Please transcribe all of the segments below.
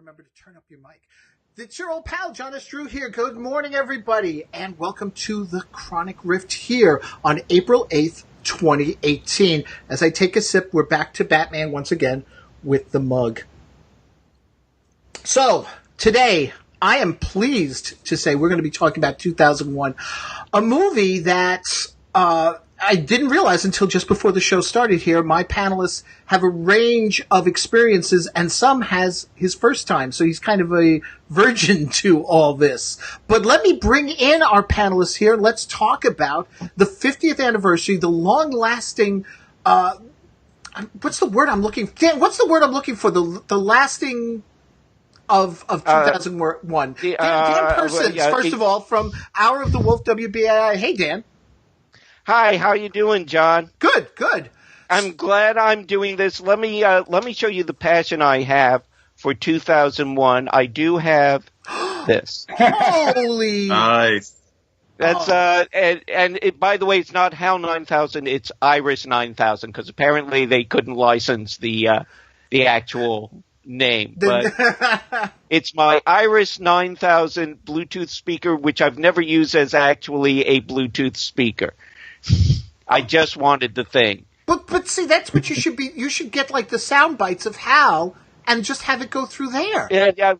remember to turn up your mic. It's your old pal, John S. Drew here. Good morning, everybody, and welcome to the Chronic Rift here on April 8th, 2018. As I take a sip, we're back to Batman once again with the mug. So, today, I am pleased to say we're going to be talking about 2001, a movie that I didn't realize until just before the show started here. My panelists have a range of experiences, and some has his first time, so he's kind of a virgin to all this. But let me bring in our panelists here. Let's talk about the 50th anniversary, the long-lasting, what's the word I'm looking for? Dan, what's the word I'm looking for? The lasting of 2001. Dan Persons, first of all, from Hour of the Wolf, WBAI. Hey, Dan. Hi, how you doing, John? Good, good. I'm glad I'm doing this. Let me show you the passion I have for 2001. I do have this. Holy! Nice. That's and it, by the way, it's not HAL 9000. It's Iris 9000 because apparently they couldn't license the actual name, but it's my Iris 9000 Bluetooth speaker, which I've never used as actually a Bluetooth speaker. I just wanted the thing. But see, that's what you should be. You should get like the sound bites of HAL and just have it go through there. Yeah.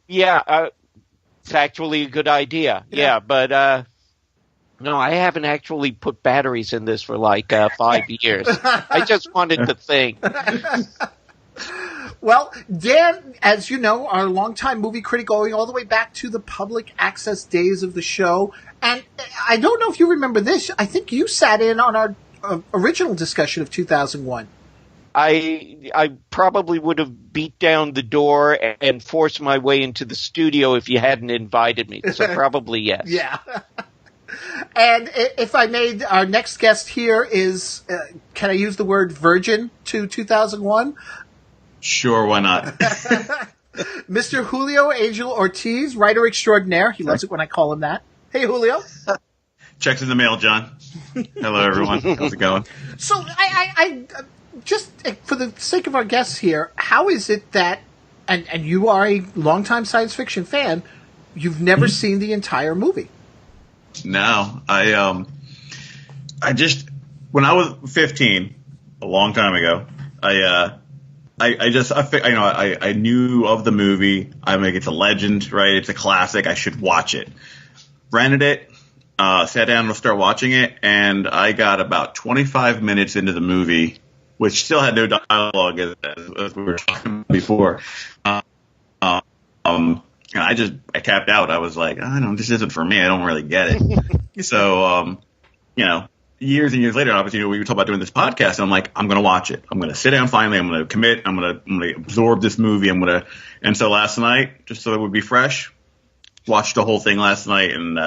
It's actually a good idea. Yeah, but no, I haven't actually put batteries in this for like 5 years. I just wanted the thing. Well, Dan, as you know, our longtime movie critic going all the way back to the public access days of the show. And I don't know if you remember this. I think you sat in on our original discussion of 2001. I probably would have beat down the door and forced my way into the studio if you hadn't invited me. So probably yes. Yeah. And if I may, our next guest here is, can I use the word virgin to 2001? Sure, why not? Mr. Julio Angel Ortiz, writer extraordinaire. He loves it when I call him that. Hey, Julio. Checks in the mail, John. Hello, everyone. How's it going? So, I just, for the sake of our guests here, how is it that, and you are a longtime science fiction fan, you've never seen the entire movie? No. I just, when I was 15, a long time ago, I knew of the movie. It's a legend, right? It's a classic. I should watch it. Rented it, sat down to start watching it, and I got about 25 minutes into the movie, which still had no dialogue as we were talking about before. I tapped out. I was like, this isn't for me. I don't really get it. So, years and years later, obviously, we were talking about doing this podcast, and I'm like, I'm going to watch it. I'm going to sit down finally. I'm going to commit. I'm going to absorb this movie. And so last night, just so it would be fresh, watched the whole thing last night, and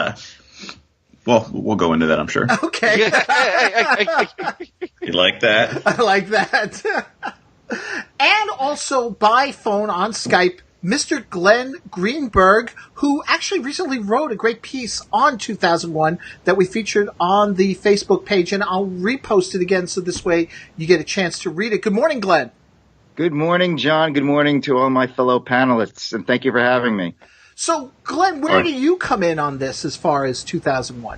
we'll go into that, I'm sure. Okay. You like that? I like that. And also by phone on Skype, Mr. Glenn Greenberg, who actually recently wrote a great piece on 2001 that we featured on the Facebook page, and I'll repost it again so this way you get a chance to read it. Good morning, Glenn. Good morning, John. Good morning to all my fellow panelists, and thank you for having me. So, Glenn, where do you come in on this as far as 2001?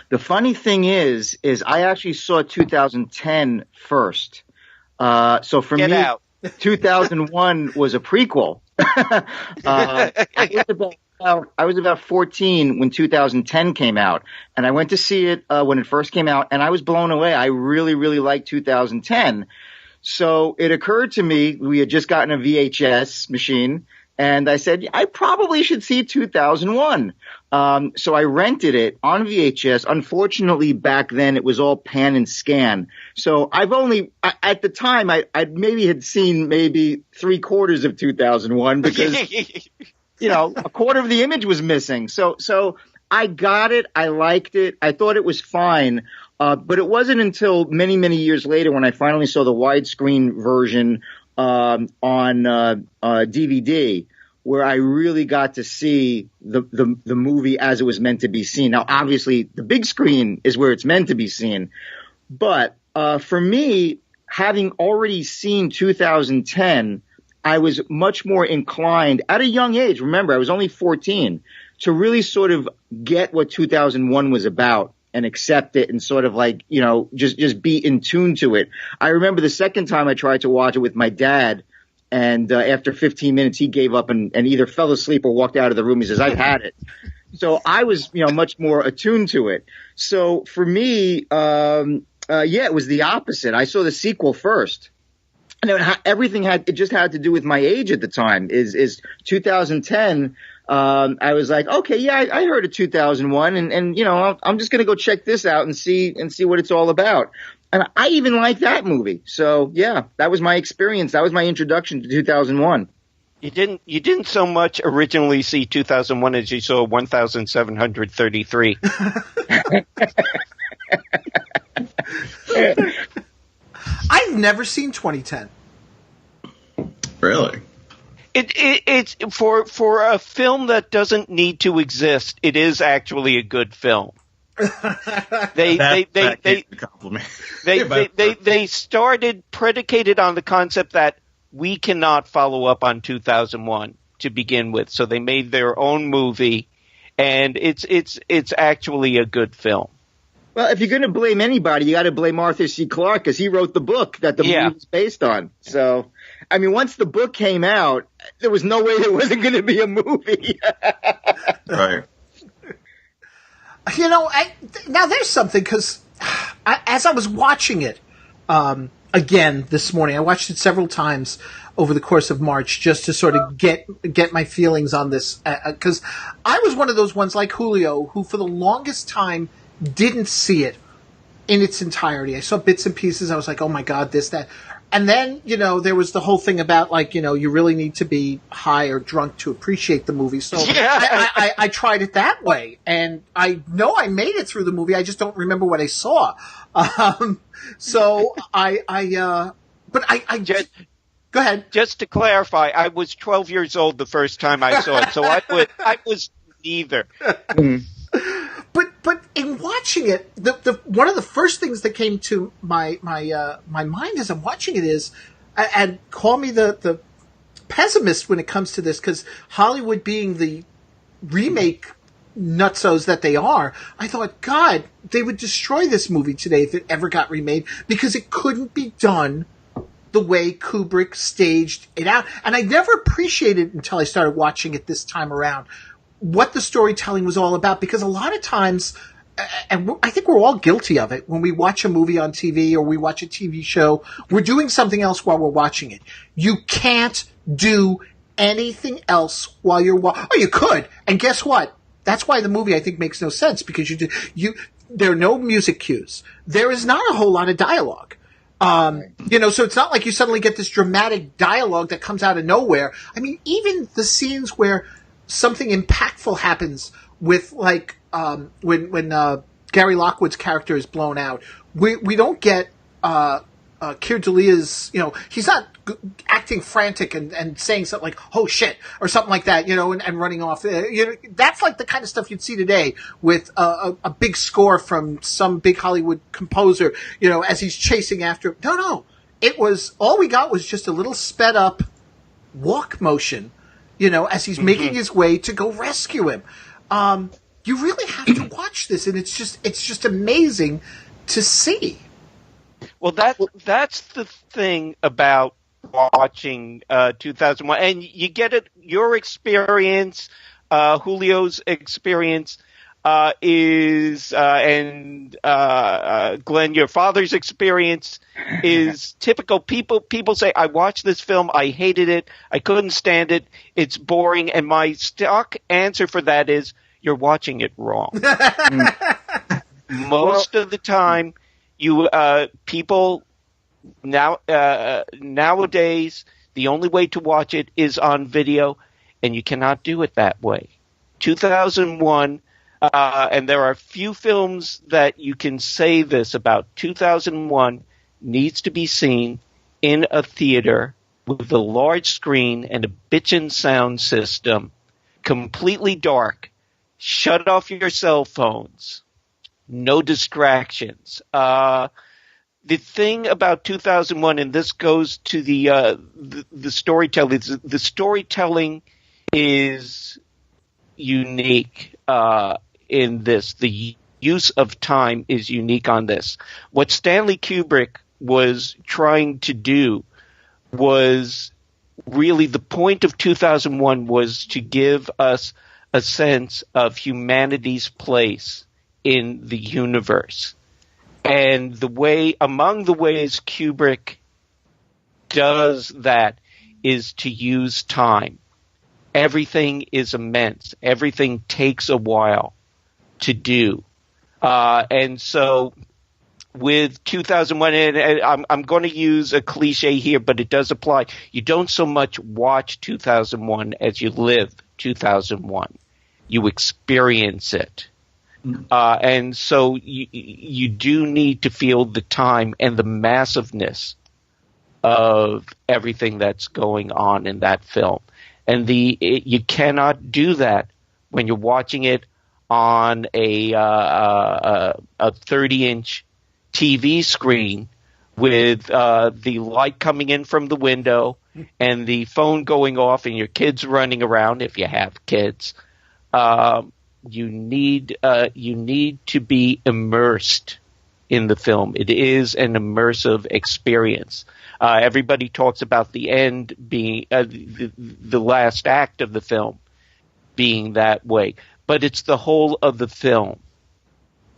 The funny thing is I actually saw 2010 first. So for Get me, out. 2001 was a prequel. I was about 14 when 2010 came out, and I went to see it when it first came out, and I was blown away. I really, really liked 2010. So it occurred to me, we had just gotten a VHS machine, and I said, I probably should see 2001. So I rented it on VHS. Unfortunately, back then it was all pan and scan. So at the time, I maybe had seen maybe 3/4 of 2001 because, a quarter of the image was missing. So I got it. I liked it. I thought it was fine. But it wasn't until many, many years later when I finally saw the widescreen version on DVD, where I really got to see the movie as it was meant to be seen. Now, obviously, the big screen is where it's meant to be seen. But for me, having already seen 2010, I was much more inclined at a young age. Remember, I was only 14 to really sort of get what 2001 was about and accept it and sort of like, just be in tune to it. I remember the second time I tried to watch it with my dad, and after 15 minutes, he gave up and either fell asleep or walked out of the room. He says, I've had it. So I was, much more attuned to it. So for me, it was the opposite. I saw the sequel first. And it just had to do with my age at the time. Is 2010. I was like, okay, yeah, I heard of 2001, and I'm just gonna go check this out and see what it's all about. And I even like that movie. So yeah, that was my experience. That was my introduction to 2001. You didn't so much originally see 2001 as you saw 1733. I've never seen 2010. Really? It's for a film that doesn't need to exist. It is actually a good film. They started predicated on the concept that we cannot follow up on 2001 to begin with, so they made their own movie, and it's actually a good film. Well, if you're going to blame anybody, you got to blame Arthur C. Clarke because he wrote the book that the movie was based on. So, I mean, once the book came out, there was no way there wasn't going to be a movie. Right. Now there's something, because as I was watching it again this morning, I watched it several times over the course of March just to sort of get my feelings on this, because I was one of those ones like Julio who for the longest time didn't see it in its entirety. I saw bits and pieces. I was like, oh my God, this, that. And then, there was the whole thing about you really need to be high or drunk to appreciate the movie. So I tried it that way. And I know I made it through the movie. I just don't remember what I saw. Go ahead. Just to clarify, I was 12 years old the first time I saw it. So I was neither. But in watching it, the one of the first things that came to my mind as I'm watching it is, and call me the pessimist when it comes to this, because Hollywood being the remake nutsos that they are, I thought, God, they would destroy this movie today if it ever got remade, because it couldn't be done the way Kubrick staged it out. And I never appreciated it until I started watching it this time around, what the storytelling was all about, because a lot of times, and I think we're all guilty of it, when we watch a movie on TV or we watch a TV show, we're doing something else while we're watching it. You can't do anything else while you're watching. Oh, you could. And guess what? That's why the movie, I think, makes no sense, because there are no music cues. There is not a whole lot of dialogue. So it's not like you suddenly get this dramatic dialogue that comes out of nowhere. I mean, even the scenes where something impactful happens with, like, when Gary Lockwood's character is blown out, we don't get Keir Dalia's, he's not acting frantic and saying something like, oh shit, or something like that, and running off. That's like the kind of stuff you'd see today with a big score from some big Hollywood composer, as he's chasing after him. No. All we got was just a little sped up walk motion, as he's making his way to go rescue him. You really have to watch this, and it's just amazing to see. Well, that's the thing about watching 2001, and you get it. Your experience, Julio's experience, is and Glenn, your father's experience is typical. People say, I watched this film, I hated it, I couldn't stand it, it's boring, and my stock answer for that is, you're watching it wrong. Most of the time, people nowadays, the only way to watch it is on video, and you cannot do it that way. 2001, and there are few films that you can say this about. 2001 needs to be seen in a theater with a large screen and a bitchin' sound system, completely dark. Shut off your cell phones. No distractions. the thing about 2001, and this goes to the storytelling. The storytelling is unique in this. The use of time is unique on this. What Stanley Kubrick was trying to do was really the point of 2001 was to give us a sense of humanity's place in the universe. And among the ways Kubrick does that is to use time. Everything is immense. Everything takes a while to do. And so with 2001, and I'm going to use a cliche here, but it does apply. You don't so much watch 2001 as you live 2001. You experience it. And so you do need to feel the time and the massiveness of everything that's going on in that film. And you cannot do that when you're watching it on a 30-inch TV screen with the light coming in from the window and the phone going off and your kids running around if you have kids. You need to be immersed in the film. It is an immersive experience. Everybody talks about the end being the last act of the film being that way, but it's the whole of the film.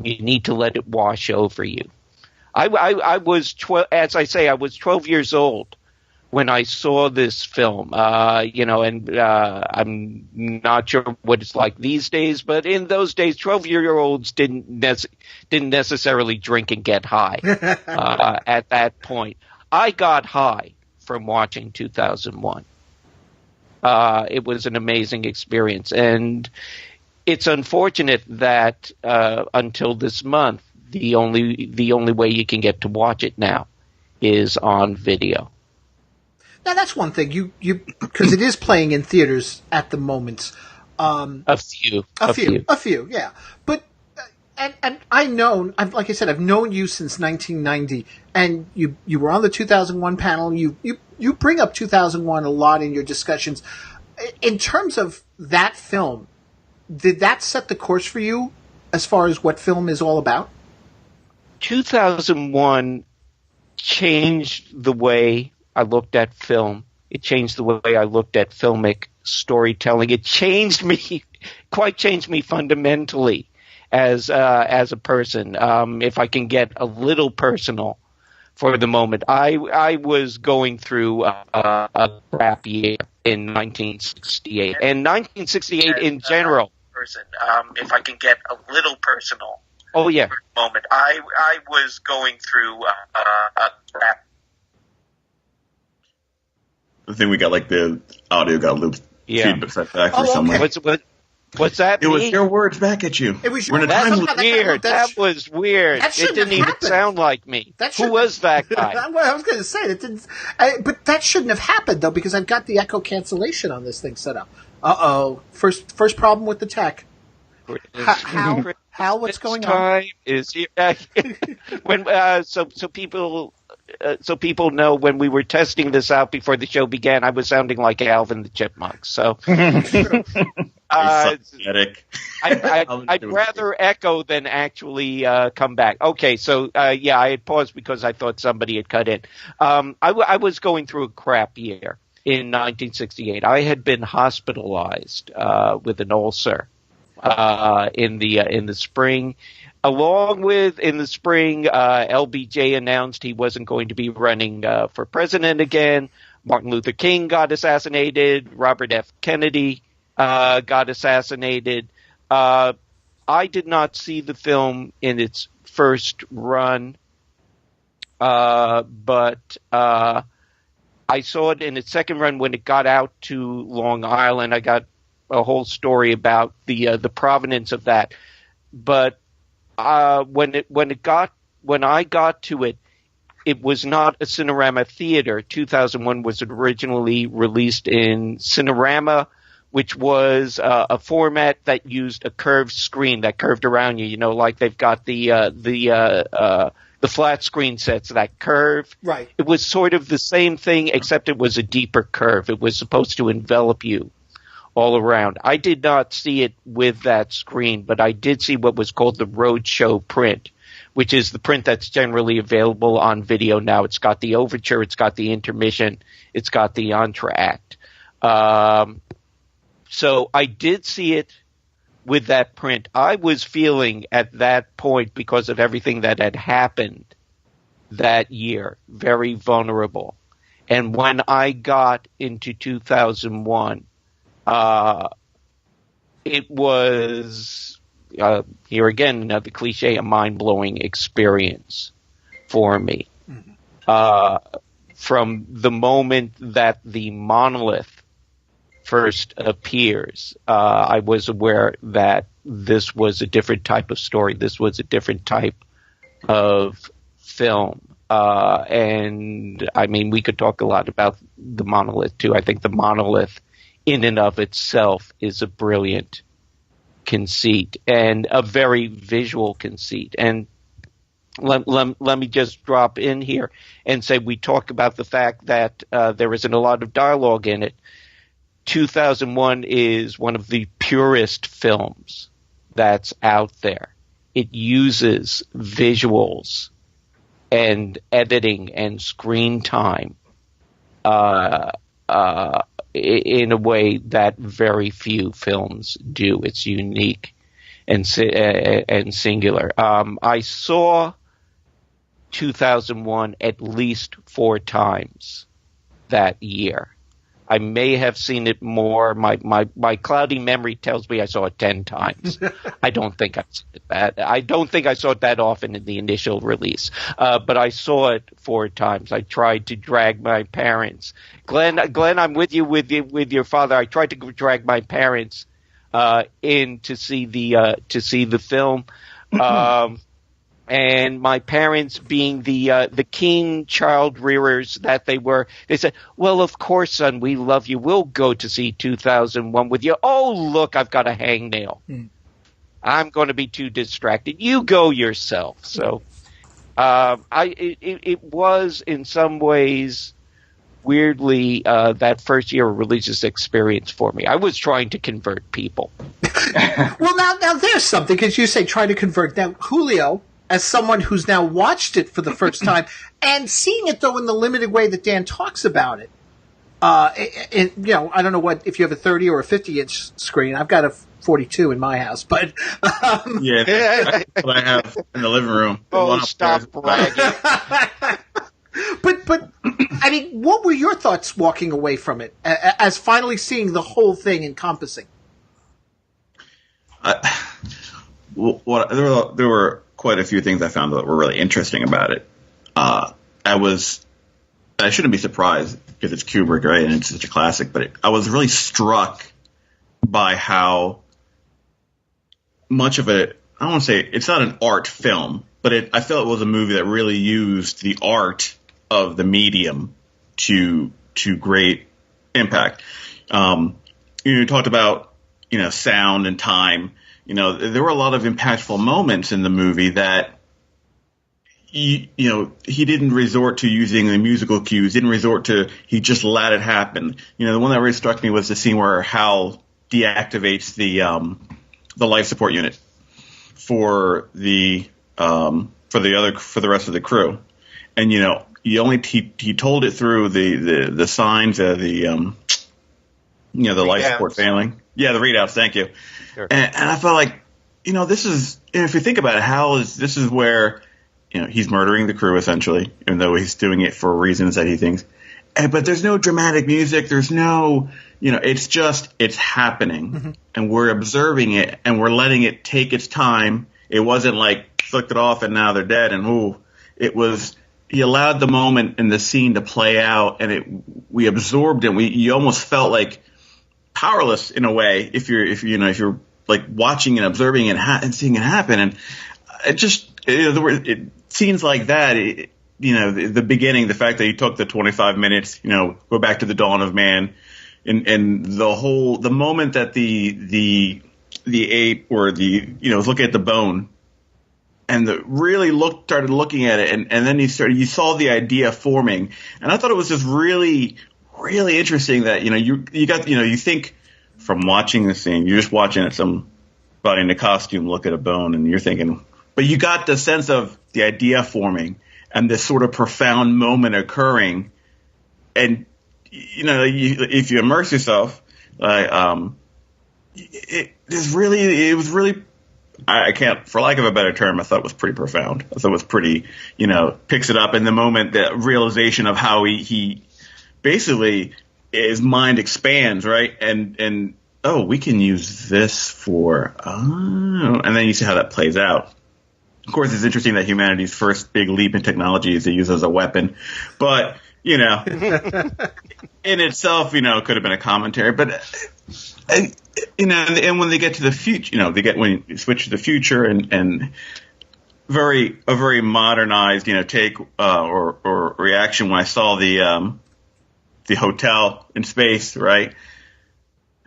You need to let it wash over you. I was 12, as I say, I was 12 years old when I saw this film, and I'm not sure what it's like these days, but in those days, 12-year-olds didn't necessarily drink and get high at that point. I got high from watching 2001. It was an amazing experience, and it's unfortunate that until this month, the only way you can get to watch it now is on video. Now that's one thing you because it is playing in theaters at the moment. A few, yeah. But and I've known you since 1990, and you were on the 2001 panel. You bring up 2001 a lot in your discussions. In terms of that film, did that set the course for you as far as what film is all about? 2001 changed the way I looked at film. It changed the way I looked at filmic storytelling. It changed me fundamentally as a person. If I can get a little personal for the moment, I was going through a crap year in 1968, and 1968 in general. If I can get a little personal. Oh yeah. For the moment, I was going through a crap. I think we got the audio got looped feedback back or somewhere. What's that? It was your words back at you. It was your words. That was weird. That was weird. It didn't even sound like me. Who was that guy? I was going to say that didn't. But that shouldn't have happened though, because I've got the echo cancellation on this thing set up. First problem with the tech. How what's going on? Time is here. So people know when we were testing this out before the show began, I was sounding like Alvin the Chipmunk. So I'd rather echo than actually come back. Okay, so I had paused because I thought somebody had cut in. I was going through a crap year in 1968. I had been hospitalized with an ulcer in the spring. Along with, in the spring, LBJ announced he wasn't going to be running for president again. Martin Luther King got assassinated. Robert F. Kennedy got assassinated. I did not see the film in its first run, but I saw it in its second run when it got out to Long Island. I got a whole story about the provenance of that, but when I got to it, it was not a Cinerama theater. 2001 was originally released in Cinerama, which was a format that used a curved screen that curved around you. Like they've got the the flat screen sets, that curve. Right. It was sort of the same thing, except it was a deeper curve. It was supposed to envelop you all around. I did not see it with that screen, but I did see what was called the Roadshow print, which is the print that's generally available on video now. It's got the overture, it's got the intermission, it's got the entr'acte. So I did see it with that print. I was feeling at that point, because of everything that had happened that year, very vulnerable. And when I got into 2001, it was, here again, another cliche, a mind-blowing experience for me. From the moment that the monolith first appears, I was aware that this was a different type of story. This was a different type of film. And, I mean, we could talk a lot about the monolith, too. I think the monolith in and of itself is a brilliant conceit and a very visual conceit. And let me just drop in here and say we talk about the fact that there isn't a lot of dialogue in it. 2001 is one of the purest films that's out there. It uses visuals and editing and screen time in a way that very few films do. It's unique and singular. I saw 2001 at least 4 times that year. I may have seen it more. My cloudy memory tells me I saw it 10 times. I don't think I saw it that often in the initial release. But I saw it 4 times. I tried to drag my parents. Glenn, I'm with you with your father. I tried to drag my parents in to see the film. And my parents, being the keen child rearers that they were, they said, "Well, of course, son, we love you. We'll go to see 2001 with you." "Oh, look, I've got a hangnail. I'm going to be too distracted. You go yourself." So, it was in some ways weirdly that first year of releases experience for me. I was trying to convert people. Well, now there's something, because you say try to convert. Now, Julio, as someone who's now watched it for the first time and seeing it, though, in the limited way that Dan talks about it, I don't know if you have a 30 or a 50-inch screen. I've got a 42 in my house, but yeah, that's what I have in the living room. Oh, stop bragging! But I mean, what were your thoughts walking away from it, as finally seeing the whole thing encompassing? There were quite a few things I found that were really interesting about it. I shouldn't be surprised because it's Kubrick, right, and it's such a classic, but I was really struck by how much of it, I don't want to say it's not an art film, but I felt it was a movie that really used the art of the medium to great impact. You talked about, sound and time. There were a lot of impactful moments in the movie that, he didn't resort to using the musical cues, he just let it happen. The one that really struck me was the scene where Hal deactivates the life support unit for the rest of the crew. And, he told it through the signs of the life support failing. Yeah, the readouts. Thank you. Sure. And I felt like, this is, if you think about it, this is where, he's murdering the crew essentially, even though he's doing it for reasons that he thinks. But there's no dramatic music. There's no, it's happening. Mm-hmm. And we're observing it and we're letting it take its time. It wasn't like flicked it off and now they're dead. And it was, he allowed the moment and the scene to play out, and we absorbed it. You almost felt like powerless in a way if you're like watching and observing it and seeing it happen. And it scenes like that. The beginning, the fact that he took the 25 minutes, go back to the dawn of man, and the moment that the ape or looking at the bone really started looking at it, and then you saw the idea forming, and I thought it was just really, really interesting that you think from watching the scene, you're just watching it, somebody in a costume look at a bone, and you're thinking, but you got the sense of the idea forming and this sort of profound moment occurring, and if you immerse yourself, it was really. I can't, for lack of a better term, I thought it was pretty profound. I thought it was pretty, picks it up in the moment, the realization of how he basically, his mind expands, right? And we can use this and then you see how that plays out. Of course, it's interesting that humanity's first big leap in technology is to use as a weapon, but, in itself, could have been a commentary, but and when they get to the future, when you switch to the future and a very modernized, take or reaction when I saw the hotel in space, right?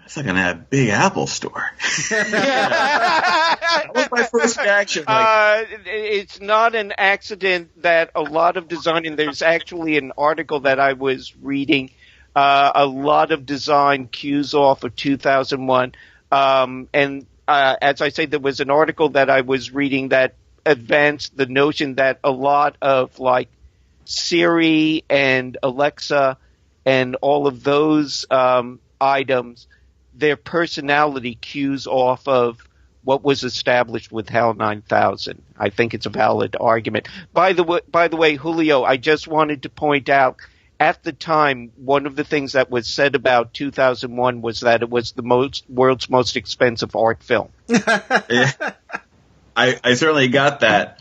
It's like a Big Apple store. That was my first reaction. It's not an accident that a lot of design, and there's actually an article that I was reading. A lot of design cues off of 2001. And as I say, there was an article that I was reading that advanced the notion that a lot of like Siri and Alexa and all of those items, their personality cues off of what was established with HAL 9000. I think it's a valid argument. By the way, Julio, I just wanted to point out, at the time, one of the things that was said about 2001 was that it was the world's most expensive art film. Yeah. I certainly got that,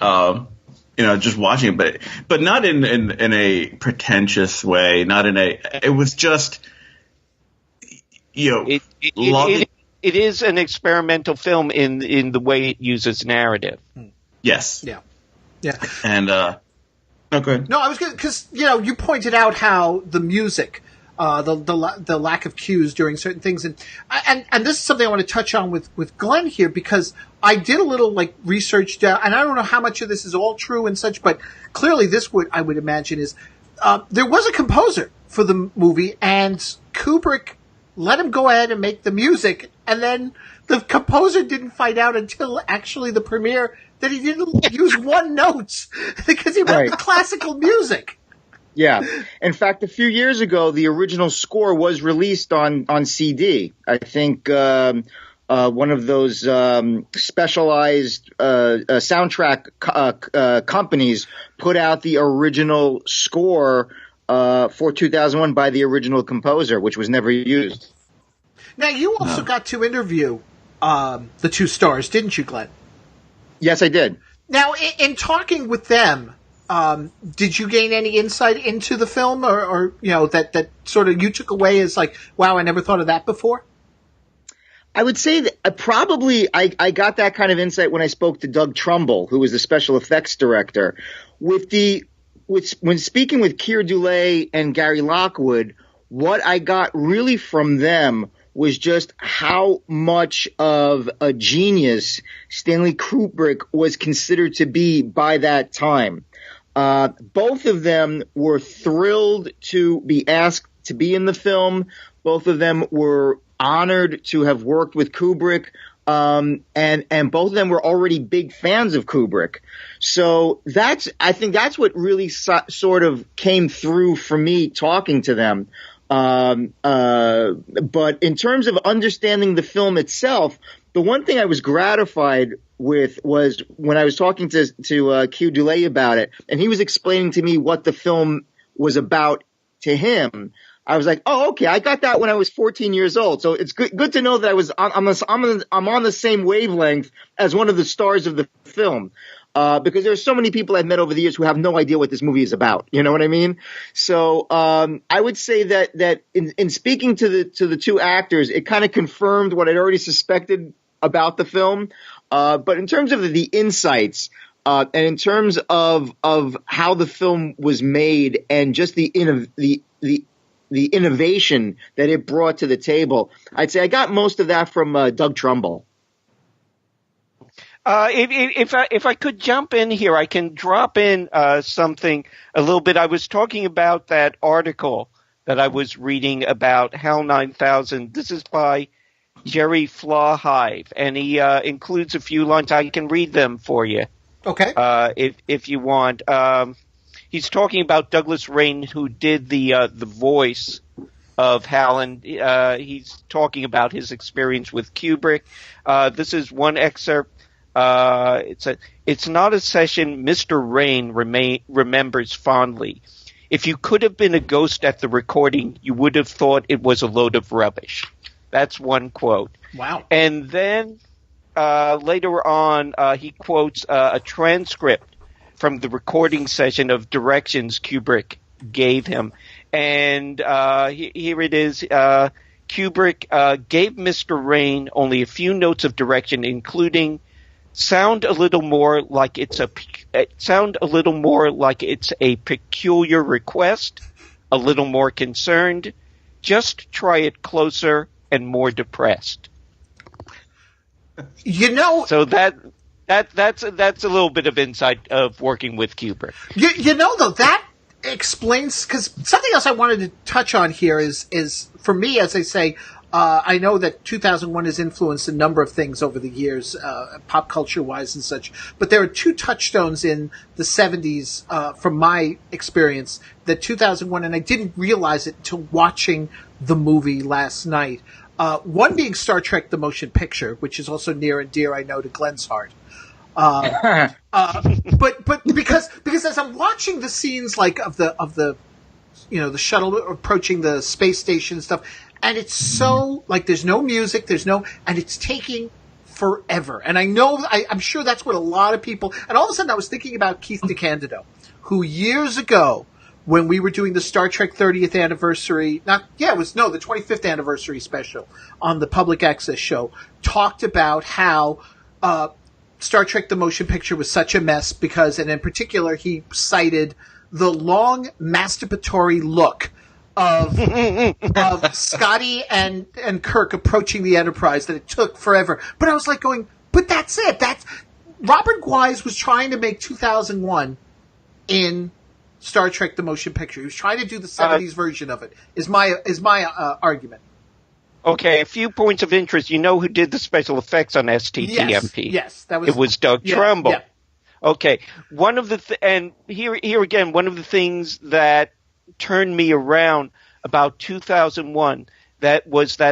just watching it, but not in a pretentious way. It was just, it is an experimental film in the way it uses narrative. Yes. Yeah. And, okay. No, I was going because you pointed out how the music, the lack of cues during certain things, and this is something I want to touch on with Glenn here, because I did a little research down, and I don't know how much of this is all true and such, but clearly I would imagine is there was a composer for the movie, and Kubrick let him go ahead and make the music, and then the composer didn't find out until actually the premiere that he didn't use one note because he wrote the classical music. Yeah. In fact, a few years ago, the original score was released on CD. I think one of those specialized soundtrack companies put out the original score for 2001 by the original composer, which was never used. Now, you also got to interview the two stars, didn't you, Glenn? Yes, I did. Now, in talking with them, did you gain any insight into the film, or that sort of you took away as wow, I never thought of that before? I would say that I got that kind of insight when I spoke to Doug Trumbull, who was the special effects director. When speaking with Keir Dullea and Gary Lockwood, what I got really from them was just how much of a genius Stanley Kubrick was considered to be by that time. Both of them were thrilled to be asked to be in the film. Both of them were honored to have worked with Kubrick. And both of them were already big fans of Kubrick. So I think that's what really sort of came through for me talking to them. But in terms of understanding the film itself, the one thing I was gratified with was when I was talking to Q Dullea about it, and he was explaining to me what the film was about to him. I was like, oh, okay, I got that when I was 14 years old. So it's good to know that I'm on the same wavelength as one of the stars of the film. Because there's so many people I've met over the years who have no idea what this movie is about. You know what I mean? So, I would say that in speaking to the two actors, it kind of confirmed what I'd already suspected about the film. But in terms of the insights, and in terms of how the film was made and just the innovation that it brought to the table, I'd say I got most of that from Doug Trumbull. If I could jump in here, I can drop in something a little bit. I was talking about that article that I was reading about HAL 9000. This is by Jerry Flawhive, and he includes a few lines. I can read them for you. Okay. If you want. He's talking about Douglas Rain, who did the voice of Hal, and he's talking about his experience with Kubrick. This is one excerpt. It's not a session Mr. Rain remembers fondly. If you could have been a ghost at the recording, you would have thought it was a load of rubbish. That's one quote. Wow. And then later on, he quotes a transcript from the recording session of directions Kubrick gave him. And here it is. Kubrick gave Mr. Rain only a few notes of direction, including sound a little more like it's a peculiar request, a little more concerned, just try it closer and more depressed. So that's a little bit of insight of working with Kubrick. Though, that explains, because something else I wanted to touch on here is for me, as I say, I know that 2001 has influenced a number of things over the years, pop culture wise and such, but there are two touchstones in the 70s, from my experience, that 2001, and I didn't realize it until watching the movie last night. One being Star Trek: The Motion Picture, which is also near and dear, I know, to Glenn's heart. But because as I'm watching the scenes of the the shuttle approaching the space station and stuff, and it's so there's no music, and it's taking forever. And I know I'm sure that's what a lot of people. And all of a sudden, I was thinking about Keith DeCandido, who years ago, when we were doing the Star Trek 30th anniversary, the 25th anniversary special on the Public Access show, talked about how Star Trek: The Motion Picture was such a mess because, and in particular, he cited the long masturbatory look of Scotty and Kirk approaching the Enterprise, that it took forever. But I was but that's it. Robert Wise was trying to make 2001 in Star Trek: The Motion Picture. He was trying to do the 70s version of it. Is my argument. Okay, a few points of interest. You know who did the special effects on STTMP? Yes, it was Doug Trumbull. Yeah. Okay, one of the and here again, one of the things that turned me around about 2001 that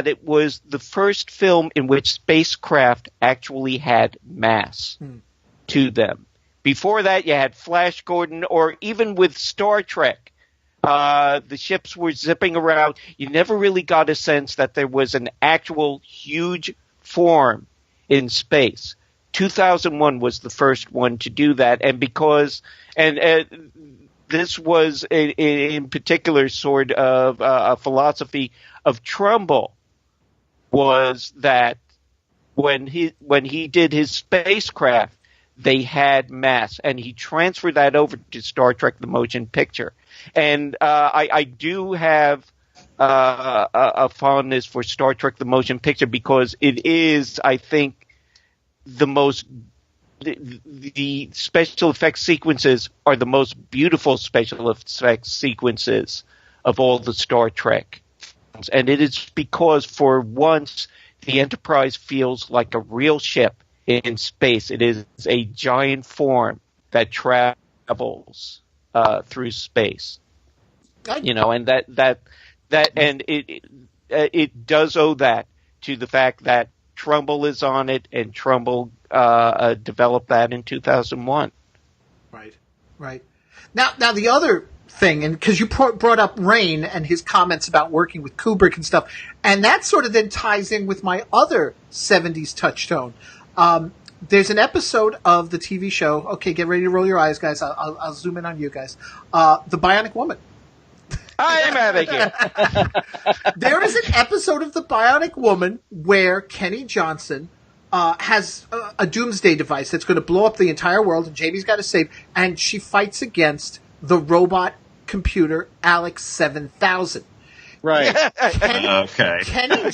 it was the first film in which spacecraft actually had mass to them. Before that, you had Flash Gordon, or even with Star Trek, the ships were zipping around. You never really got a sense that there was an actual huge form in space. 2001 was the first one to do that, and this was in particular sort of a philosophy of Trumbull, was that when he did his spacecraft, they had mass, and he transferred that over to Star Trek: The Motion Picture. And I do have a fondness for Star Trek: The Motion Picture because it is, I think, the special effects sequences are the most beautiful special effects sequences of all the Star Trek films. And it is because for once the Enterprise feels like a real ship in space. It is a giant form that travels through space. And it does owe that to the fact that Trumbull is on it, and Trumbull developed that in 2001. Right. Now the other thing, and because you brought up Rain and his comments about working with Kubrick and stuff, and that sort of then ties in with my other 70s touchstone. There's an episode of the TV show. Okay, get ready to roll your eyes, guys. I'll zoom in on you guys. The Bionic Woman. I'm out of here. There is an episode of The Bionic Woman where Kenny Johnson has a doomsday device that's going to blow up the entire world, and Jamie's got to save, and she fights against the robot computer Alex 7000. Right. Kenny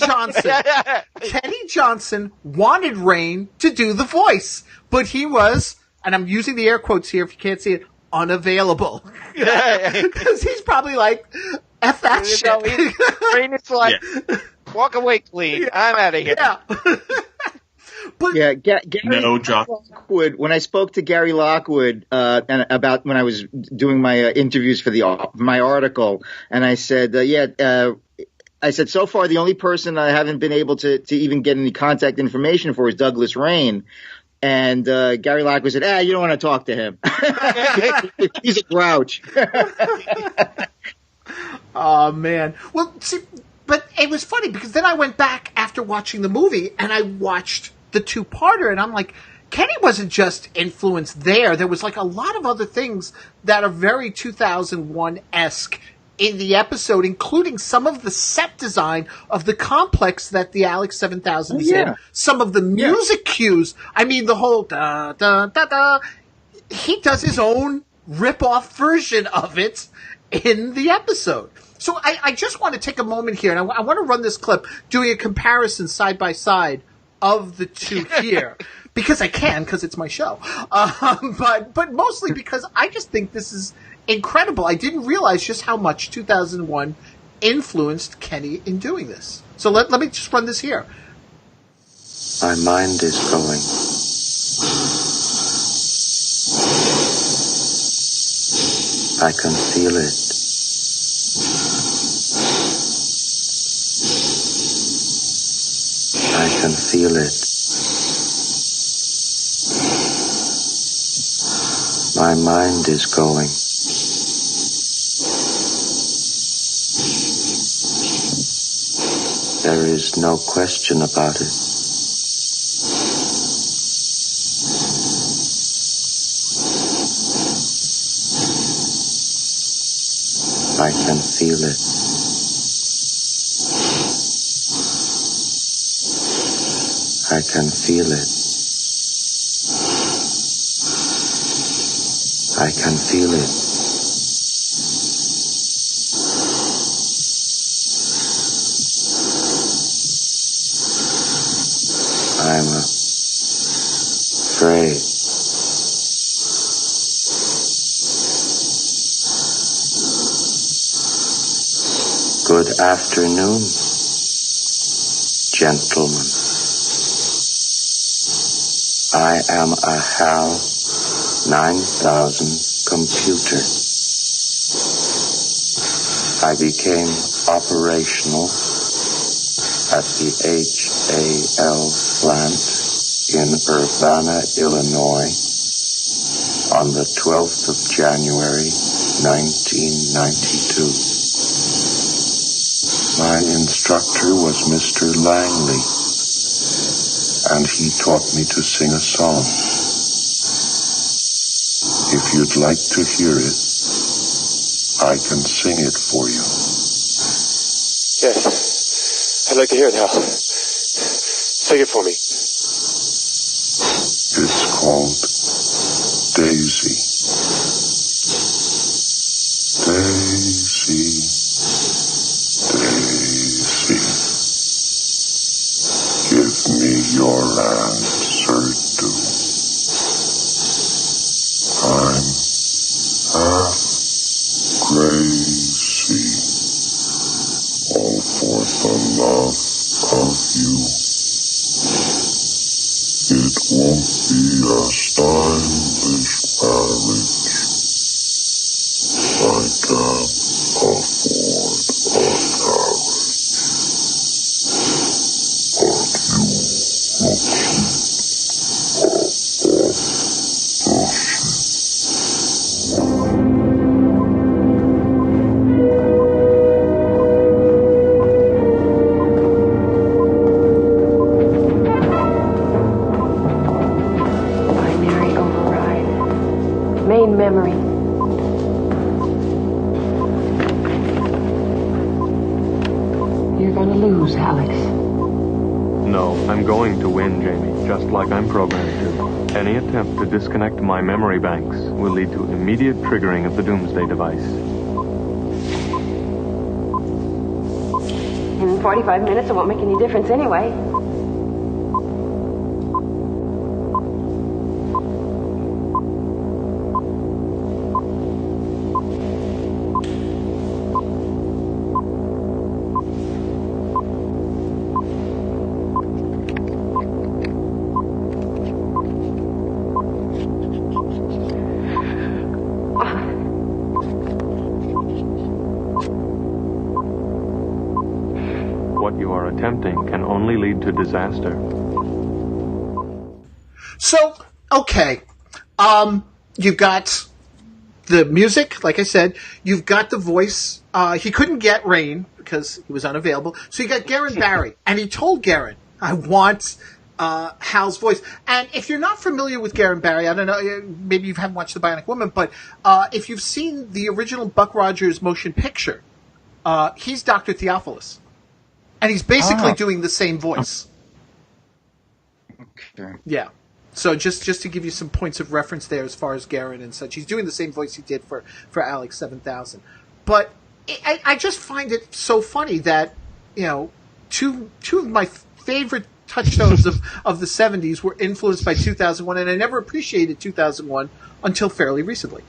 Johnson wanted Rain to do the voice, but he was, and I'm using the air quotes here if you can't see it, unavailable. Because he's probably like, F that shit. Rain is like, walk away clean. I'm out of here. Yeah. But Gary Lockwood, when I spoke to Gary Lockwood and about when I was doing my interviews for my article, and I said, I said, so far the only person I haven't been able to even get any contact information for is Douglas Rain. And Gary Lockwood said, you don't want to talk to him. He's a grouch. Oh, man. Well, see, but it was funny because then I went back after watching the movie and I watched the two-parter, and I'm like, Kenny wasn't just influenced there. There was like a lot of other things that are very 2001-esque in the episode, including some of the set design of the complex that the Alex 7000 is in. Some of the music cues. I mean, the whole da-da-da-da. He does his own rip-off version of it in the episode. So I just want to take a moment here, and I want to run this clip doing a comparison side by side of the two here, because I can, because it's my show. But mostly because I just think this is incredible. I didn't realize just how much 2001 influenced Kenny in doing this. So let me just run this here. My mind is going. I can feel it. I can feel it. My mind is going. There is no question about it. I can feel it. I can feel it. I can feel it. I'm afraid. Good afternoon, gentlemen. I am a HAL 9000 computer. I became operational at the HAL plant in Urbana, Illinois on the 12th of January, 1992. My instructor was Mr. Langley, and he taught me to sing a song. If you'd like to hear it, I can sing it for you. Yes, I'd like to hear it, Hal. Sing it for me. It's called Daisy. Daisy, Daisy, give me your answer, do. I'm half crazy, all for the love of you. It won't be a stylish marriage. I can't afford a carriage. But you look Binary override. Main memory. You're gonna lose, Alex. No, I'm going to win, Jamie, just like I'm programmed to. Any attempt to disconnect my memory banks will lead to immediate triggering of the Doomsday device. In 45 minutes, it won't make any difference anyway. What you are attempting can only lead to disaster. So, okay. You've got the music, like I said. You've got the voice. He couldn't get Rain because he was unavailable. So you got Garen Barry. And he told Garen, I want Hal's voice. And if you're not familiar with Garen Barry, I don't know, maybe you haven't watched The Bionic Woman, but if you've seen the original Buck Rogers motion picture, he's Dr. Theophilus. And he's basically doing the same voice. Okay. Yeah. So just to give you some points of reference there as far as Garen and such, he's doing the same voice he did for Alex 7000. But I just find it so funny that, two of my favorite touchstones of the 70s were influenced by 2001, and I never appreciated 2001 until fairly recently.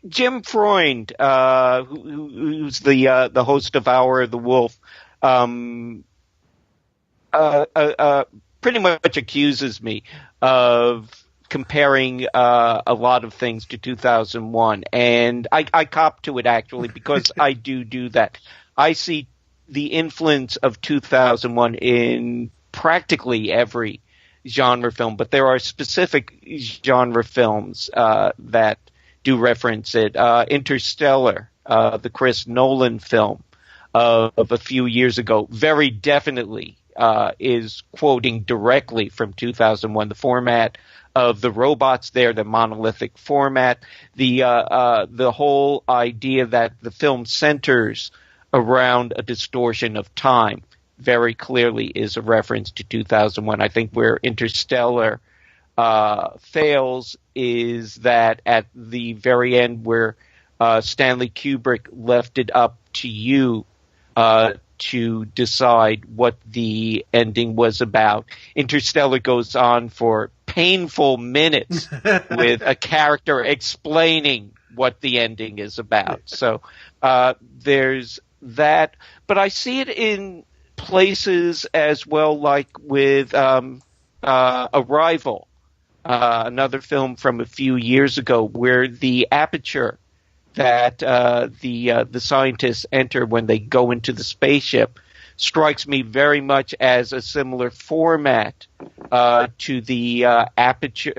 Jim Freund, who's the host of Hour of the Wolf, pretty much accuses me of comparing a lot of things to 2001, and I cop to it actually because I do that. I see the influence of 2001 in practically every genre film, but there are specific genre films that do reference it. Interstellar, the Chris Nolan film of a few years ago, very definitely is quoting directly from 2001. The format of the robots there, the monolithic format, the whole idea that the film centers around a distortion of time very clearly is a reference to 2001. I think where Interstellar fails is that at the very end where Stanley Kubrick left it up to you to decide what the ending was about. Interstellar goes on for painful minutes with a character explaining what the ending is about. So there's that. But I see it in places as well, like with Arrival, another film from a few years ago, where the aperture that the scientists enter when they go into the spaceship strikes me very much as a similar format to the aperture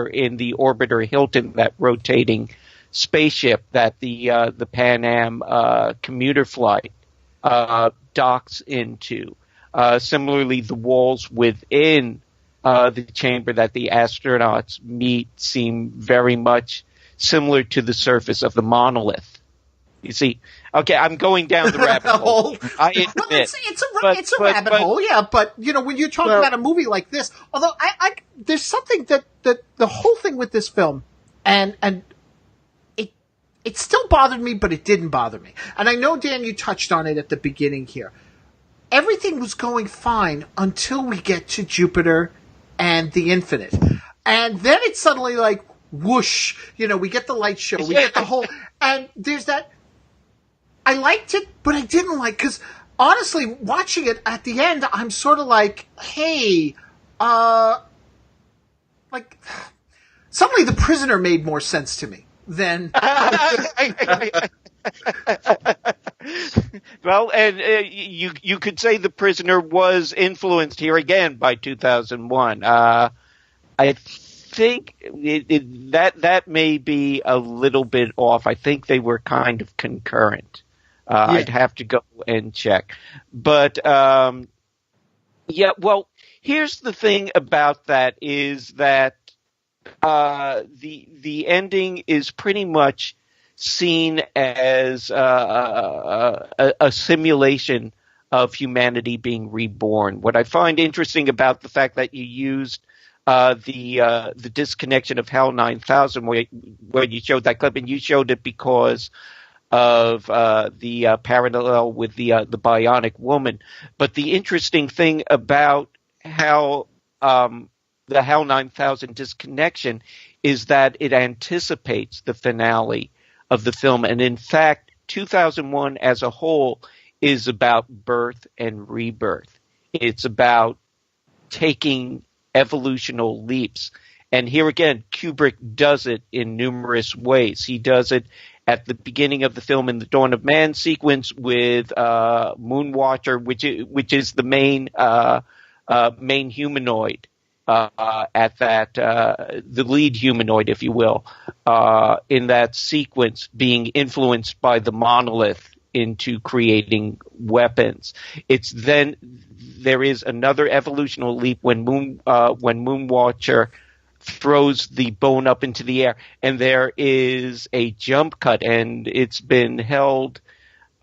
in the Orbiter Hilton, that rotating spaceship that the Pan Am commuter flight docks into. Similarly, the walls within the chamber that the astronauts meet seem very much similar to the surface of the monolith. You see, okay, I'm going down the rabbit hole. I admit. Well, it's a rabbit hole, yeah. But when you're talking about a movie like this, although I there's something that the whole thing with this film, and it still bothered me, but it didn't bother me. And I know, Dan, you touched on it at the beginning here. Everything was going fine until we get to Jupiter and the Infinite, and then it's suddenly like, whoosh, we get the light show, we get the whole, and there's that. I liked it, but I didn't like, because honestly, watching it at the end, I'm sort of like, hey, like, suddenly The Prisoner made more sense to me than. Well, and you could say The Prisoner was influenced here again by 2001. I think that may be a little bit off. I think they were kind of concurrent. I'd have to go and check. But, well, here's the thing about that is that the ending is pretty much seen as a simulation of humanity being reborn. What I find interesting about the fact that you used the disconnection of HAL 9000 where you showed that clip, and you showed it because of the parallel with the Bionic Woman. But the interesting thing about how the HAL 9000 disconnection is that it anticipates the finale of the film. And in fact, 2001 as a whole is about birth and rebirth. It's about taking evolutional leaps. And here again, Kubrick does it in numerous ways. He does it at the beginning of the film in the Dawn of Man sequence with Moonwatcher, which is the main humanoid at that the lead humanoid, if you will, in that sequence, being influenced by the monolith into creating weapons. It's then there is another evolutional leap when Moonwatcher throws the bone up into the air, and there is a jump cut, and it's been held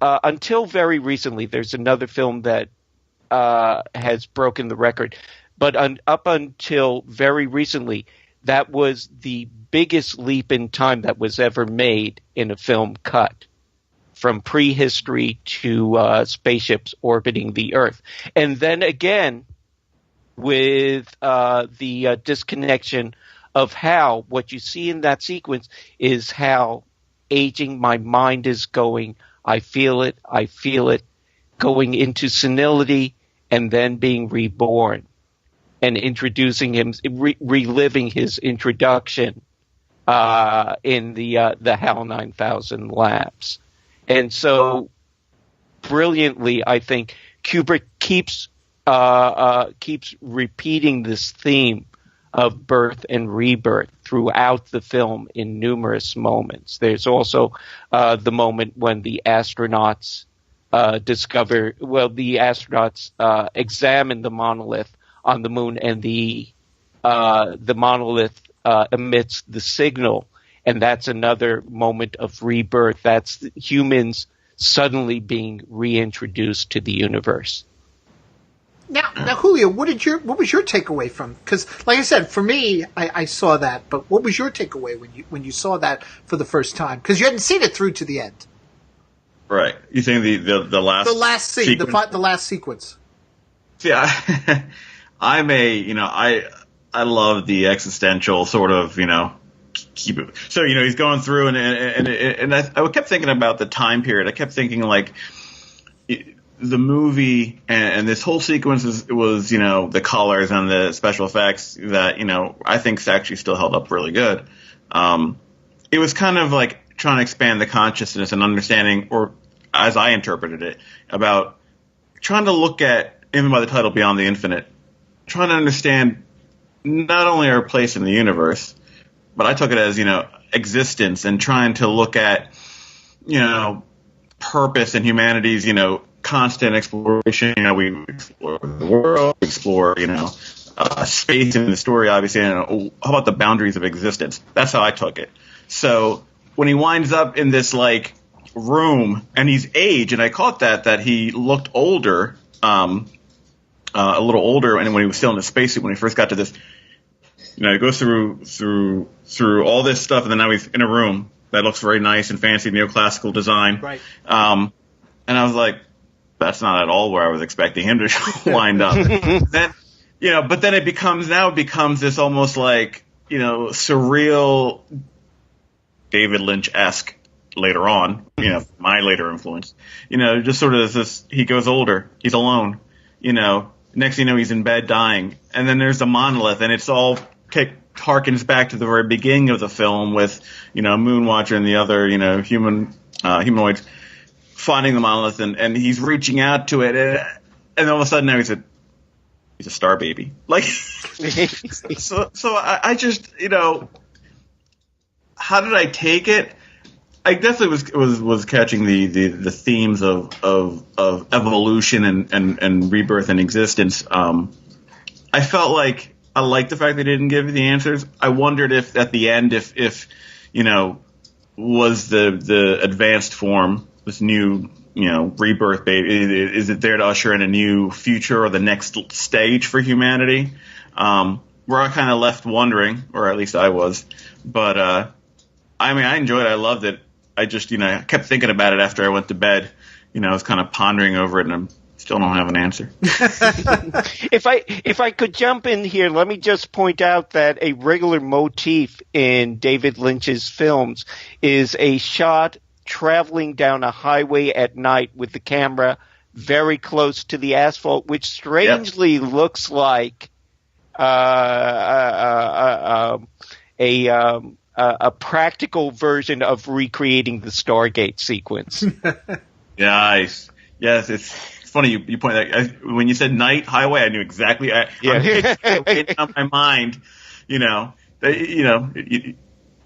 until very recently. There's another film that has broken the record, but up until very recently, that was the biggest leap in time that was ever made in a film cut, from prehistory to spaceships orbiting the Earth. And then again, with the disconnection of Hal, what you see in that sequence is Hal aging. My mind is going, I feel it, going into senility and then being reborn, and introducing him, reliving his introduction in the HAL 9000 labs. And so brilliantly, I think Kubrick keeps repeating this theme of birth and rebirth throughout the film in numerous moments. There's also the moment when the astronauts examine the monolith on the moon, and the monolith emits the signal, and that's another moment of rebirth. That's humans suddenly being reintroduced to the universe. Now, Julio, what was your takeaway from? Because, like I said, for me, I saw that. But what was your takeaway when you saw that for the first time? Because you hadn't seen it through to the end. Right. You think the last scene, sequence? the last sequence. See, I love the existential sort of, keep it. So, he's going through and I kept thinking about the time period. I kept thinking like the movie and this whole sequence was the colors and the special effects that, I think actually still held up really good. It was kind of like trying to expand the consciousness and understanding, or as I interpreted it, about trying to look at, even by the title, Beyond the Infinite, trying to understand not only our place in the universe, but I took it as, existence, and trying to look at, purpose and humanity's, constant exploration. We explore the world, we explore, space in the story, obviously, and how about the boundaries of existence? That's how I took it. So when he winds up in this, room, and he's aged, and I caught that he looked older, a little older, and when he was still in the spacesuit, when he first got to this, he goes through all this stuff, and then now he's in a room that looks very nice and fancy, neoclassical design. Right. And I was like, that's not at all where I was expecting him to wind up. Then, but then it becomes this almost like, surreal, David Lynch-esque later on, my later influence, just sort of this, he goes older, he's alone, next thing you know, he's in bed dying. And then there's the monolith, and it's all harkens back to the very beginning of the film with, Moonwatcher and the other, humanoids finding the monolith, and he's reaching out to it, and all of a sudden now he's a star baby. So I just, how did I take it? I definitely was catching the themes of evolution and rebirth and existence. I felt like I liked the fact they didn't give the answers. I wondered if at the end, if was the advanced form, this new rebirth baby, is it there to usher in a new future or the next stage for humanity? Where I kind of left wondering, or at least I was. But I enjoyed it. I loved it. I just, I kept thinking about it after I went to bed. I was kind of pondering over it, and I still don't have an answer. If I could jump in here, let me just point out that a regular motif in David Lynch's films is a shot traveling down a highway at night with the camera very close to the asphalt, which strangely looks like a practical version of recreating the Stargate sequence. Nice. Yes, it's funny you point that. When you said night highway, I knew exactly. It's on my mind.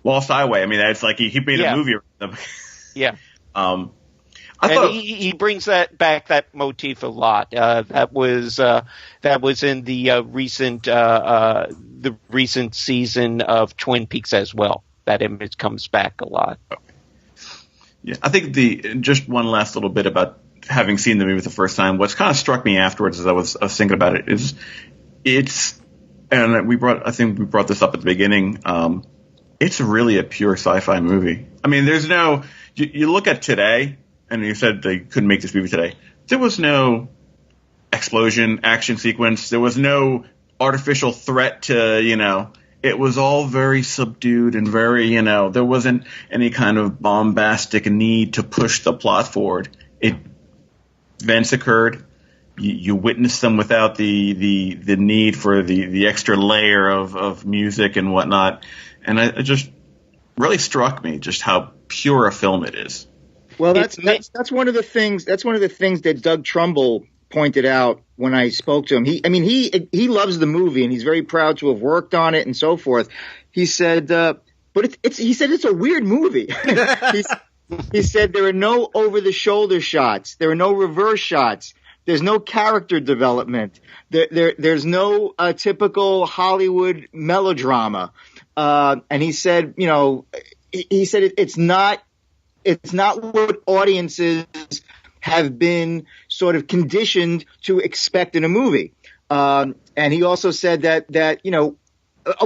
Lost Highway. I mean, it's like he made a movie around them. Yeah. I thought he brings that motif a lot. That was in the recent season of Twin Peaks as well. That image comes back a lot. Yeah, I think just one last little bit about having seen the movie the first time. What's kind of struck me afterwards as I was thinking about it is and we brought this up at the beginning. It's really a pure sci-fi movie. I mean, there's no you look at today, and you said they couldn't make this movie today. There was no explosion action sequence. There was no artificial threat to It was all very subdued and very, there wasn't any kind of bombastic need to push the plot forward. Events occurred. You witnessed them without the need for the extra layer of music and whatnot. And it just really struck me just how pure a film it is. Well, that's one of the things. That's one of the things that Doug Trumbull pointed out when I spoke to him. He loves the movie, and he's very proud to have worked on it and so forth. He said, but he said it's a weird movie. He said there are no over-the-shoulder shots. There are no reverse shots. There's no character development. There's no typical Hollywood melodrama. And he said, it's not what audiences have been sort of conditioned to expect in a movie. And he also said that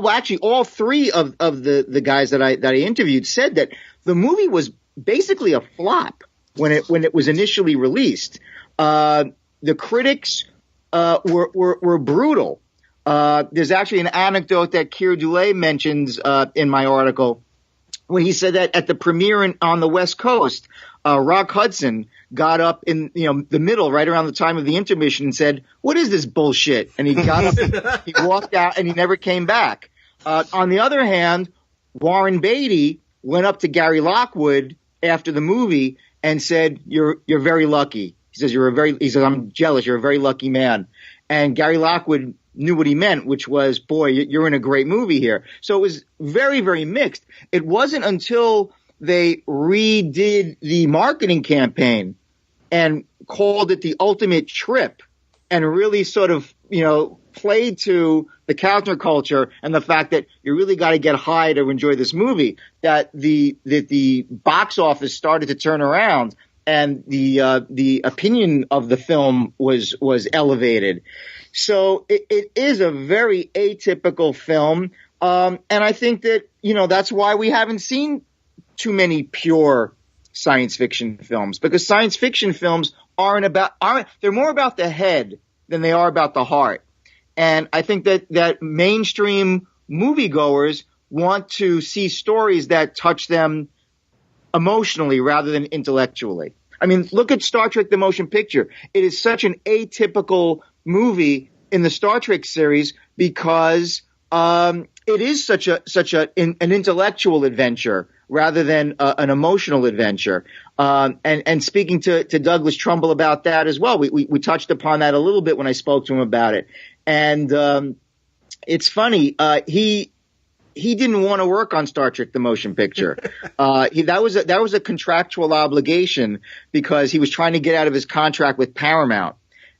actually all three of the guys that I interviewed said that the movie was basically a flop when it was initially released. The critics were brutal. There's actually an anecdote that Keir Dullea mentions in my article, when he said that at the premiere on the West Coast, Rock Hudson got up in the middle, right around the time of the intermission, and said, "What is this bullshit?" And he got up, he walked out, and he never came back. On the other hand, Warren Beatty went up to Gary Lockwood after the movie and said, "You're very lucky." He says, "I'm jealous. You're a very lucky man." And Gary Lockwood knew what he meant, which was, boy, you're in a great movie here. So it was very, very mixed. It wasn't until they redid the marketing campaign and called it the ultimate trip and really sort of, played to the counterculture and the fact that you really got to get high to enjoy this movie, that the box office started to turn around and the opinion of the film was elevated. So it is a very atypical film. And I think that, that's why we haven't seen too many pure science fiction films, because science fiction films they're more about the head than they are about the heart. And I think that mainstream moviegoers want to see stories that touch them emotionally rather than intellectually. I mean, look at Star Trek: The Motion Picture. It is such an atypical movie in the Star Trek series because it is such an intellectual adventure rather than an emotional adventure. And speaking to Douglas Trumbull about that as well, we touched upon that a little bit when I spoke to him about it. And it's funny, he didn't want to work on Star Trek: The Motion Picture. That was a contractual obligation because he was trying to get out of his contract with Paramount,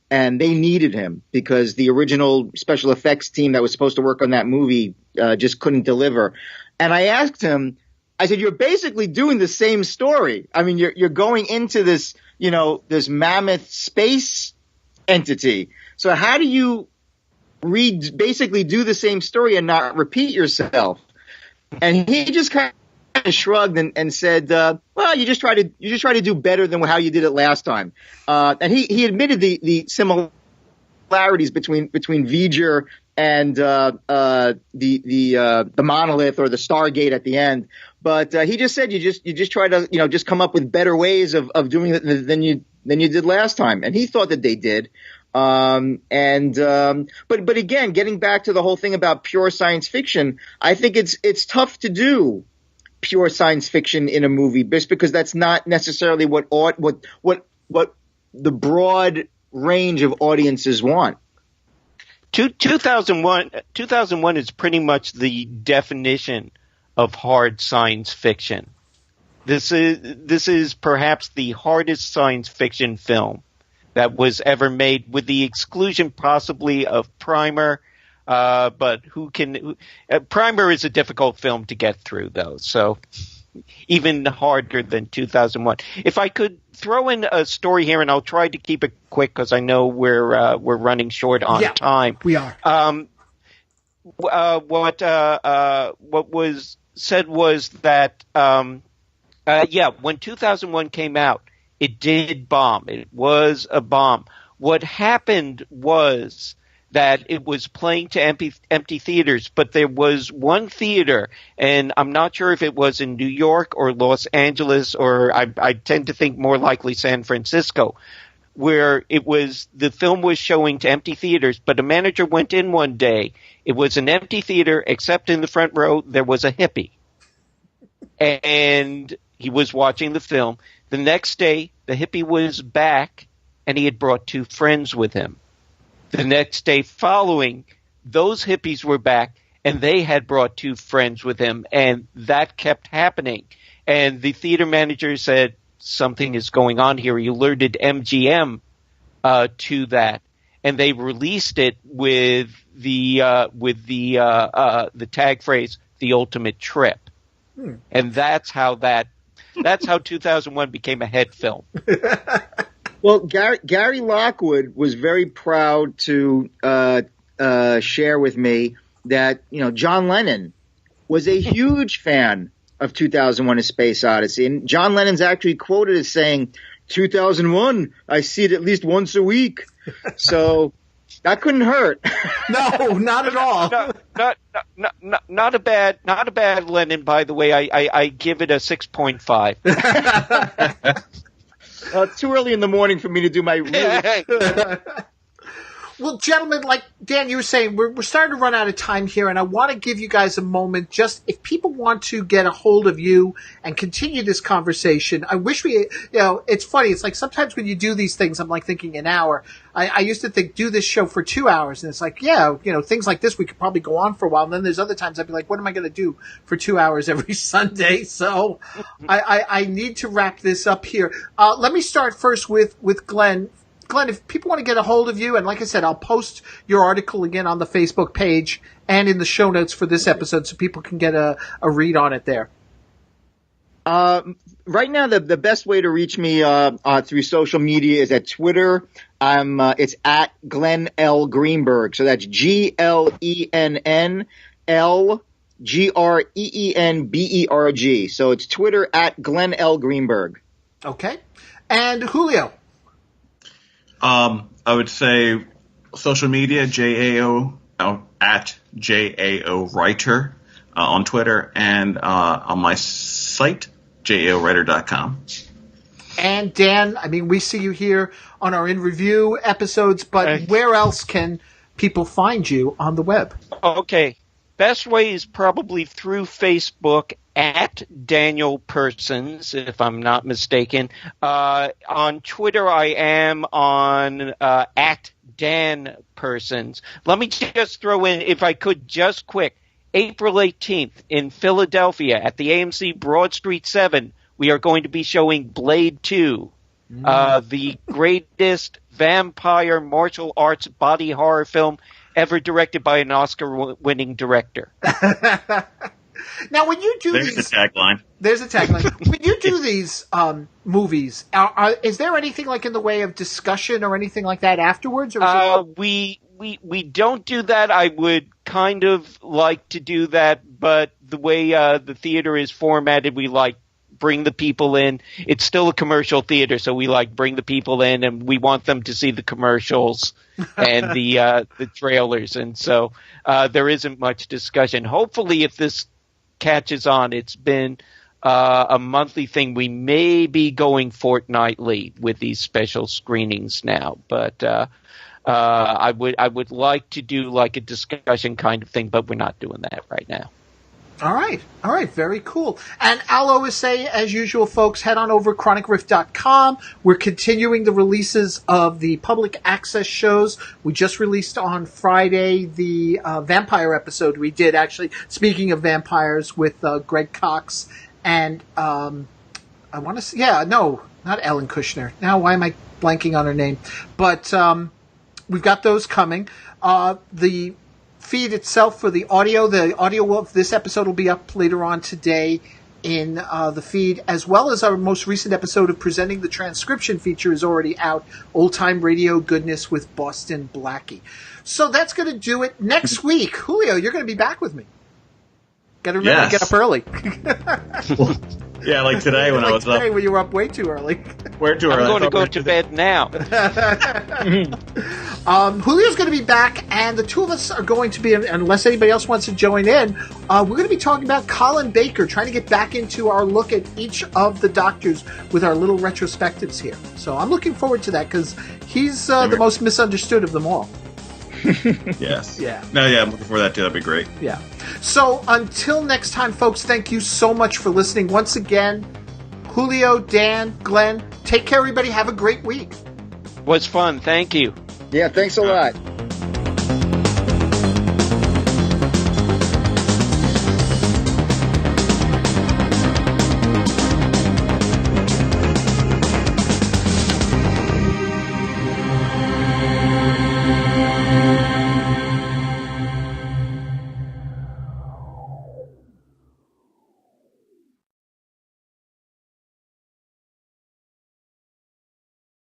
and they needed him because the original special effects team that was supposed to work on that movie just couldn't deliver. And I asked him, I said, "You're basically doing the same story. I mean, you're going into this, this mammoth space entity. So how do you basically do the same story and not repeat yourself?" And he just kind of shrugged and said, "Well, you just try to do better than how you did it last time." And he admitted the similarities between V'ger and the monolith or the Stargate at the end. But he just said you just try to just come up with better ways of doing it than you did last time. And he thought that they did. But again, getting back to the whole thing about pure science fiction, I think it's tough to do pure science fiction in a movie just because that's not necessarily what the broad range of audiences want. 2001 is pretty much the definition of hard science fiction. This is perhaps the hardest science fiction film that was ever made, with the exclusion possibly of Primer. But Primer is a difficult film to get through, though, so even harder than 2001. If I could throw in a story here, and I'll try to keep it quick because I know we're running short on time. We are. What was said was that when 2001 came out, it did bomb. It was a bomb. What happened was that it was playing to empty theaters, but there was one theater, and I'm not sure if it was in New York or Los Angeles, or I tend to think more likely San Francisco, where the film was showing to empty theaters, but a manager went in one day. It was an empty theater, except in the front row there was a hippie. And he was watching the film. The next day, the hippie was back, and he had brought 2 friends with him. The next day following, those hippies were back, and they had brought 2 friends with him, and that kept happening. And the theater manager said, something is going on here. He alerted MGM to that, and they released it with the tag phrase, "The Ultimate Trip." And that's how 2001 became a hit film. Well, Gary Lockwood was very proud to share with me that John Lennon was a huge fan of 2001: A Space Odyssey, and John Lennon's actually quoted as saying, "2001, I see it at least once a week." So that couldn't hurt. No, not at all. Not a bad Lennon, by the way. I give it a 6.5. It's too early in the morning for me to do my really... Well, gentlemen, like Dan, you were saying, we're starting to run out of time here, and I want to give you guys a moment. Just if people want to get a hold of you and continue this conversation, I wish it's funny. It's like sometimes when you do these things, I'm like thinking an hour. I used to think, do this show for 2 hours, and it's like, things like this, we could probably go on for a while. And then there's other times I'd be like, what am I going to do for 2 hours every Sunday? So I need to wrap this up here. Let me start first with Glenn. Glenn, if people want to get a hold of you, and like I said, I'll post your article again on the Facebook page and in the show notes for this episode so people can get a read on it there. Right now, the best way to reach me through social media is at Twitter. It's at Glenn L. Greenberg. So that's GLENNLGREENBERG. So it's Twitter at Glenn L. Greenberg. Okay. And Julio? I would say social media, JAO, at JAO Writer on Twitter, and on my site, jaowriter.com. And Dan, I mean, we see you here on our In Review episodes, but where else can people find you on the web? Okay. Best way is probably through Facebook at Daniel Persons, if I'm not mistaken. On Twitter, I am on at Dan Persons. Let me just throw in, if I could, just quick, April 18th in Philadelphia at the AMC Broad Street 7, we are going to be showing Blade 2, the greatest vampire martial arts body horror film ever directed by an Oscar-winning director. Now, when you do There's a tagline. When you do these movies, is there anything like in the way of discussion or anything like that afterwards? Or we we don't do that. I would kind of like to do that, but the way the theater is formatted, we like bring the people in. It's still a commercial theater, so we like bring the people in, and we want them to see the commercials and the trailers, and so there isn't much discussion. Hopefully, if this catches on, it's been a monthly thing. We may be going fortnightly with these special screenings now, but I would like to do like a discussion kind of thing, but we're not doing that right now. All right. Very cool. And I'll always say, as usual, folks, head on over chronicriff.com. We're continuing the releases of the public access shows. We just released on Friday the vampire episode we did, actually, speaking of vampires, with Greg Cox and I want to say, not Ellen Kushner. Now, why am I blanking on her name? But we've got those coming. The feed itself for the audio of this episode will be up later on today in the feed, as well as our most recent episode of Presenting the Transcription feature is already out, Old Time Radio Goodness with Boston Blackie. So that's going to do it. Next week, Julio, you're going to be back with me. Got to remember to get up early. Yeah, like today when I was up. Today when you were up way too early. I'm going to go to bed now. Julio's going to be back, and the two of us are going to be, unless anybody else wants to join in, we're going to be talking about Colin Baker, trying to get back into our look at each of the doctors with our little retrospectives here. So I'm looking forward to that, because he's the most misunderstood of them all. Yes. Yeah. No, yeah, I'm looking forward to that too. That'd be great. Yeah. So until next time, folks, thank you so much for listening. Once again, Julio, Dan, Glenn, take care, everybody. Have a great week. Was fun. Thank you. Yeah, thanks a lot.